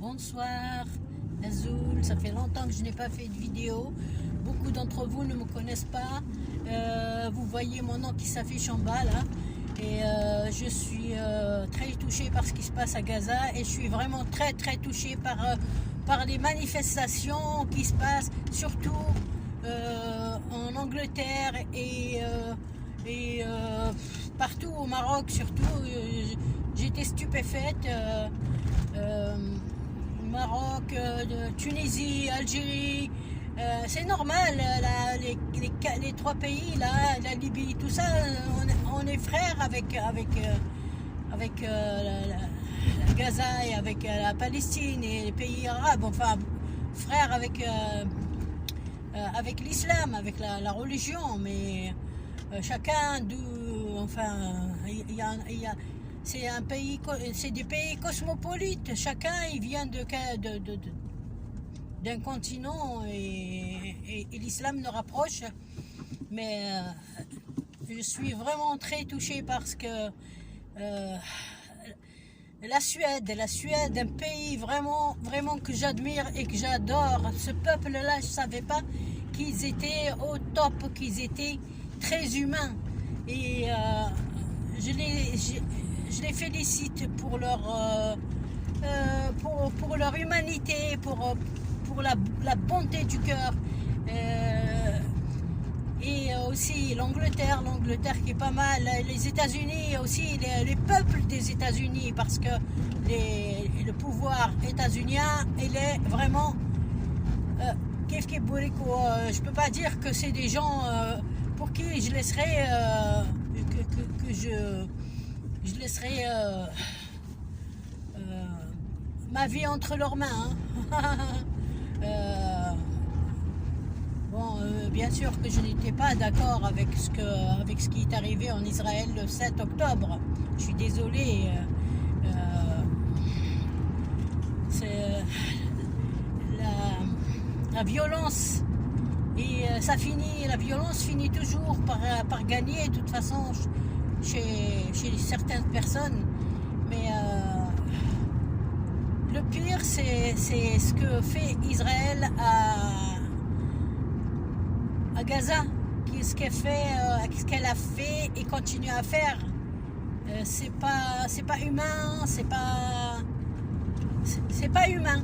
Bonsoir Azul, ça fait longtemps que je n'ai pas fait de vidéo. Beaucoup d'entre vous ne me connaissent pas. Vous voyez mon nom qui s'affiche en bas là. Et je suis très touchée par ce qui se passe à Gaza. Et je suis vraiment très touchée par les manifestations qui se passent, surtout en Angleterre et partout au Maroc surtout. J'étais stupéfaite. Maroc, Tunisie, Algérie, c'est normal, les trois pays, là, la Libye, tout ça, on est frères avec la Gaza et avec la Palestine et les pays arabes, enfin, frères avec l'islam, avec la religion, mais chacun, enfin, il y a c'est des pays cosmopolites. Chacun il vient d'un continent et l'islam nous rapproche. Mais je suis vraiment très touchée parce que la Suède, un pays vraiment que j'admire et que j'adore. Ce peuple-là, je ne savais pas qu'ils étaient au top, qu'ils étaient très humains. Et je les félicite pour leur humanité, pour la bonté du cœur. Et aussi l'Angleterre qui est pas mal, les États-Unis aussi, les peuples des États-Unis, parce que le pouvoir états-unien, il est vraiment je peux pas dire que c'est des gens pour qui je laisserai je laisserai ma vie entre leurs mains. Bon, bien sûr que je n'étais pas d'accord avec ce qui est arrivé en Israël le 7 octobre. Je suis désolée. C'est la violence. Et la violence finit toujours par gagner, de toute façon, chez certaines personnes. Mais le pire, c'est ce que fait Israël à Gaza, ce qu'elle a fait et continue à faire. C'est pas humain, c'est pas humain,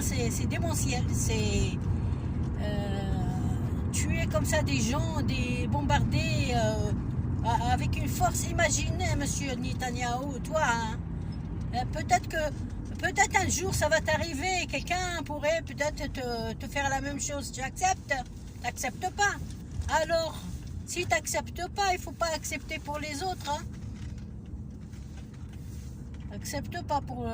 c'est démentiel, c'est tuer comme ça des gens, bombarder avec une force. Imaginez, monsieur Netanyahou, toi, hein, peut-être un jour ça va t'arriver, quelqu'un pourrait peut-être te faire la même chose. Tu acceptes? T'acceptes pas? Alors, si t'acceptes pas, il faut pas accepter pour les autres, hein. Accepte pas pour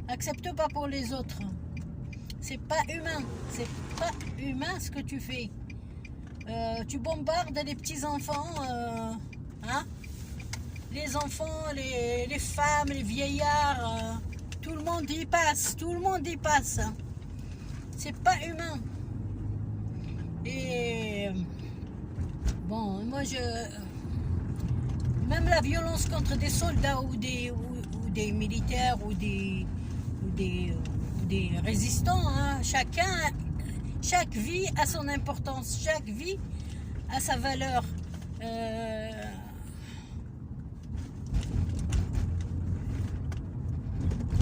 accepte pas pour les autres. C'est pas humain. C'est pas humain ce que tu fais. Tu bombardes les petits-enfants, hein? Les enfants, les femmes, les vieillards, tout le monde y passe. Tout le monde y passe. C'est pas humain. Et bon, moi même la violence contre des soldats ou des militaires ou des résistants, hein, chaque vie a son importance, chaque vie a sa valeur.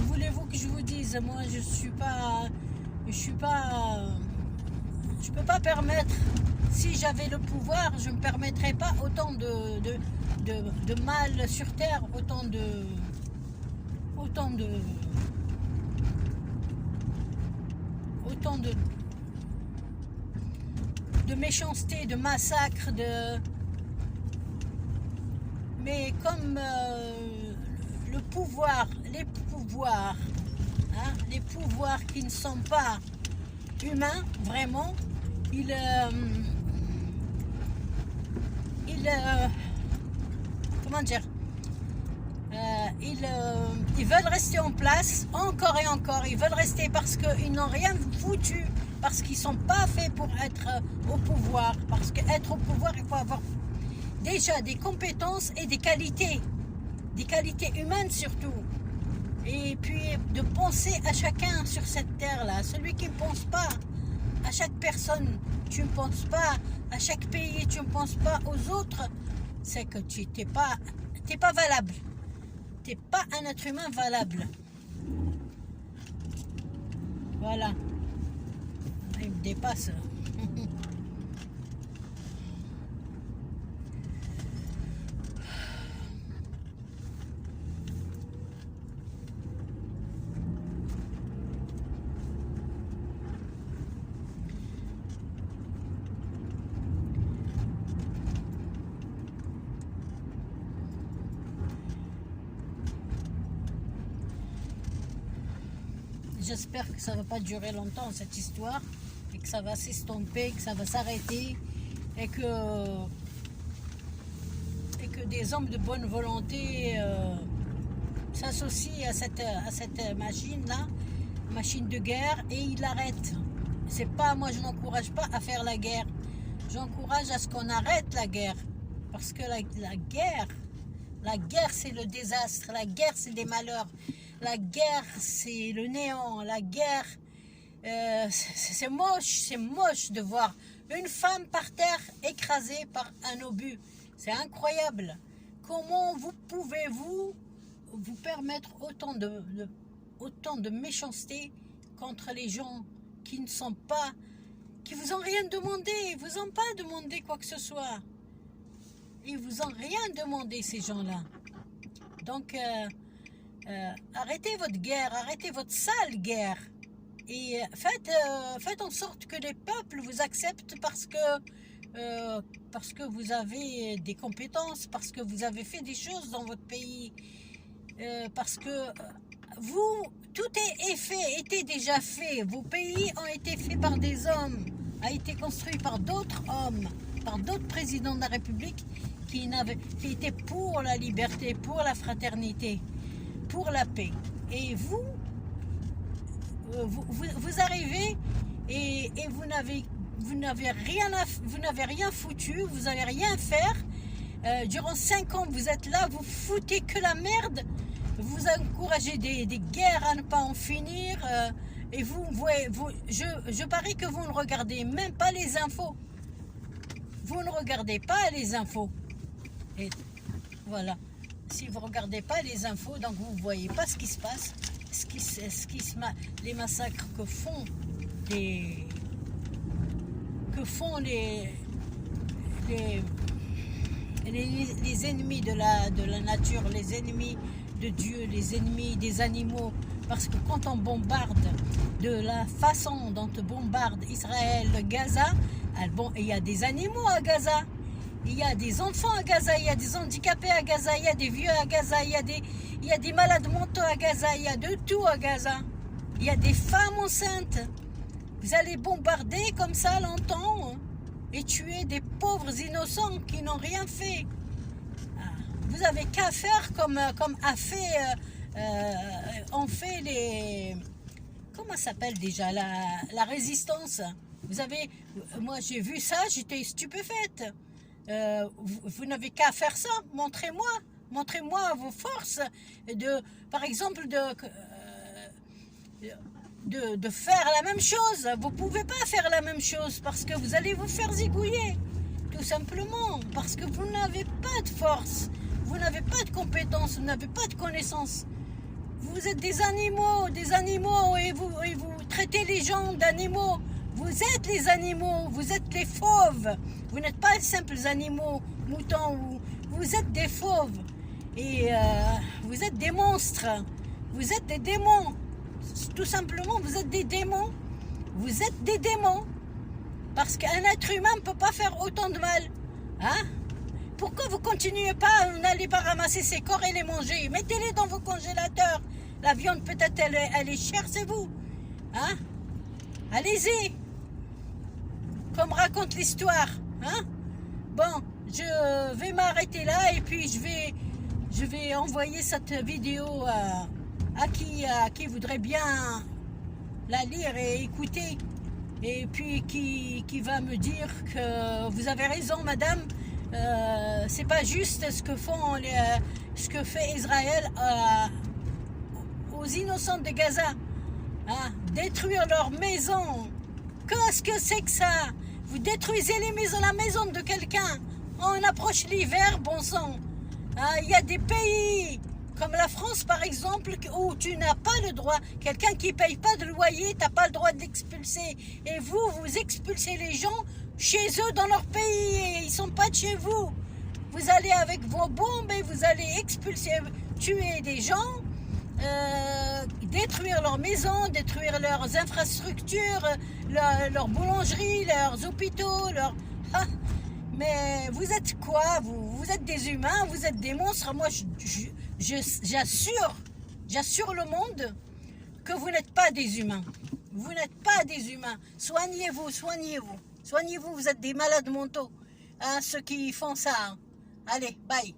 Voulez-vous que je vous dise, moi je peux pas permettre, si j'avais le pouvoir, je ne me permettrais pas autant de mal sur terre, autant de méchanceté, de massacre, mais comme les pouvoirs, hein, les pouvoirs qui ne sont pas humains, vraiment, comment dire, ils veulent rester en place encore et encore. Ils veulent rester parce qu'ils n'ont rien foutu, parce qu'ils ne sont pas faits pour être au pouvoir. Parce qu'être au pouvoir, il faut avoir déjà des compétences et des qualités. des qualités humaines surtout. Et puis de penser à chacun sur cette terre-là. Celui qui ne pense pas à chaque personne, tu ne penses pas à chaque pays, tu ne penses pas aux autres, c'est que tu n'es pas valable. Tu n'es pas un être humain valable. Voilà. Il me dépasse. J'espère que ça ne va pas durer longtemps cette histoire et que ça va s'estomper, que ça va s'arrêter et que des hommes de bonne volonté s'associent à cette machine-là, machine de guerre, et ils l'arrêtent. C'est pas, moi je n'encourage pas à faire la guerre. J'encourage à ce qu'on arrête la guerre. Parce que la guerre c'est le désastre, la guerre c'est des malheurs. La guerre, c'est le néant. La guerre, c'est moche de voir une femme par terre écrasée par un obus. C'est incroyable. Comment pouvez-vous vous permettre autant de méchanceté contre les gens qui ne sont pas, qui vous ont rien demandé, ils vous ont pas demandé quoi que ce soit. Ils vous ont rien demandé, ces gens-là. Donc, arrêtez votre guerre, arrêtez votre sale guerre et faites en sorte que les peuples vous acceptent parce que vous avez des compétences, parce que vous avez fait des choses dans votre pays, parce que tout était déjà fait, vos pays ont été faits par des hommes, a été construit par d'autres hommes, par d'autres présidents de la République qui étaient pour la liberté, pour la fraternité, pour la paix. Et vous arrivez et vous n'avez rien foutu, vous n'avez rien faire. Durant 5 ans, vous êtes là, vous foutez que la merde, vous encouragez des guerres à ne pas en finir. Et je parie que vous ne regardez même pas les infos. Vous ne regardez pas les infos. Et voilà. Si vous ne regardez pas les infos, donc vous ne voyez pas ce qui se passe, les massacres que font les ennemis de la nature, les ennemis de Dieu, les ennemis des animaux. Parce que quand on bombarde de la façon dont on bombarde Israël, Gaza, il y a des animaux à Gaza. Il y a des enfants à Gaza, il y a des handicapés à Gaza, il y a des vieux à Gaza, il y a des malades mentaux à Gaza, il y a de tout à Gaza. Il y a des femmes enceintes. Vous allez bombarder comme ça longtemps et tuer des pauvres innocents qui n'ont rien fait. Vous avez qu'à faire comme on fait les... Comment ça s'appelle déjà la résistance. Moi j'ai vu ça, j'étais stupéfaite. Vous n'avez qu'à faire ça, montrez-moi vos forces, par exemple de faire la même chose. Vous ne pouvez pas faire la même chose parce que vous allez vous faire zigouiller, tout simplement, parce que vous n'avez pas de force, vous n'avez pas de compétences, vous n'avez pas de connaissances. Vous êtes des animaux et vous traitez les gens d'animaux. Vous êtes les animaux, vous êtes les fauves. Vous n'êtes pas les simples animaux, moutons. Vous êtes des fauves. Et vous êtes des monstres. Vous êtes des démons. Tout simplement, vous êtes des démons. Vous êtes des démons. Parce qu'un être humain ne peut pas faire autant de mal. Hein? Pourquoi vous ne continuez pas, vous n'allez pas ramasser ces corps et les manger? Mettez-les dans vos congélateurs. La viande, peut-être, elle est chère, c'est vous. Hein? Allez-y. Comme raconte l'histoire. Hein? Bon, je vais m'arrêter là et puis je vais envoyer cette vidéo à qui voudrait bien la lire et écouter. Et puis qui va me dire que vous avez raison, madame. C'est pas juste ce que font ce que fait Israël aux innocents de Gaza. Hein, détruire leurs maisons. Qu'est-ce que c'est que ça? Vous détruisez les maisons, la maison de quelqu'un. On approche l'hiver, bon sang. Hein, il y a des pays comme la France par exemple où tu n'as pas le droit. Quelqu'un qui ne paye pas de loyer, tu n'as pas le droit de l'expulser. Et vous, vous expulsez les gens chez eux dans leur pays. Et ils ne sont pas de chez vous. Vous allez avec vos bombes et vous allez expulser, tuer des gens. Détruire leurs maisons, détruire leurs infrastructures, leurs boulangeries, leurs hôpitaux, Ah, mais vous êtes quoi? Vous êtes des humains, vous êtes des monstres. Moi, j'assure le monde que vous n'êtes pas des humains. Vous n'êtes pas des humains. Soignez-vous, soignez-vous. Soignez-vous, vous êtes des malades mentaux. Hein, ceux qui font ça. Hein. Allez, bye.